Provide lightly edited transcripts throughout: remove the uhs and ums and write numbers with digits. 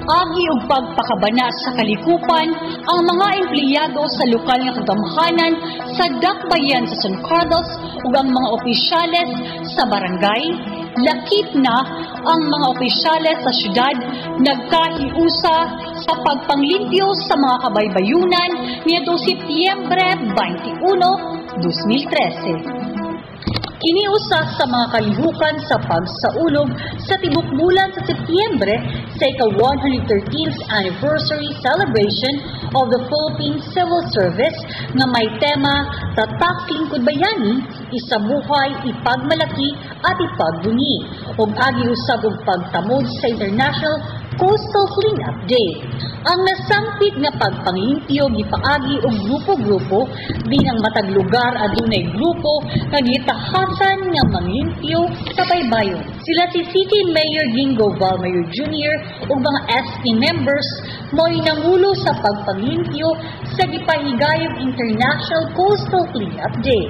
agi ug pagpakabana sa kalikupan ang mga empleyado sa lokal nga kagamhanan sa dakbayan sa San Carlos ug ang mga opisyales sa barangay. Lakip na ang mga opisyales sa syudad nagkahiusa sa pagpanglimpyo sa mga kabaybayunan nitong Setyembre 21, 2013. Kiniusa sa mga kalihukan sa pagsaulog sa tibok bulan sa Setyembre sa ika-113th anniversary celebration of the Philippine Civil Service nga may tema Tatak Lingkod Bayani, Isabuhay, Ipagmalaki at Ipagbunyi ug agi usab og pagtamod sa International Coastal Cleanup Day. Ang nasampit nga pagpanglimpyo gipaagi og grupo-grupo bilang matag lugar adunay grupo nga gitahasan nga manglimpyo sa baybayon. Sila si City Mayor Gingo Valmayor Jr. ug mga SP members mo'y nangulo sa pagpanglimpyo sa gipahigayong International Coastal Cleanup Day.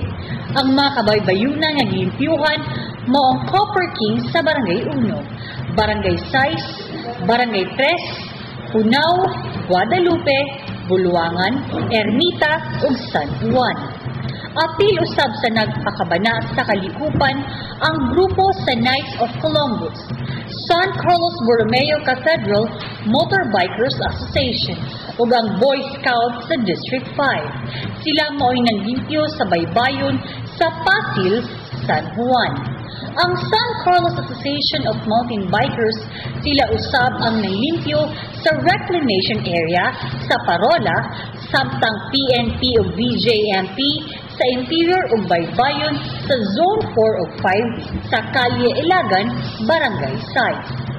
Ang mga kabaybayunan nga gilimpyuhan mao ang Copper King sa Barangay 1, Barangay 6, Barangay 3, Punao, Guadalupe, Buluangan, Ermita ug San Juan. Apil usab sa nagpakabana sa kalikupan ang grupo sa Knights of Columbus, San Carlos Borromeo Cathedral Motorbikers Association ug ang Boy Scouts sa District 5. Sila mao'y nanglimpyo sa baybayon sa Pasil, San Juan. Ang San Carlos Association of Mountain Bikers, sila usab ang nanglimpyo sa reclamation area sa Parola, samtang PNP ug BJMP sa interior ug baybayon sa Zone 4 ug 5 sa Kalye Ilagan, Barangay 6.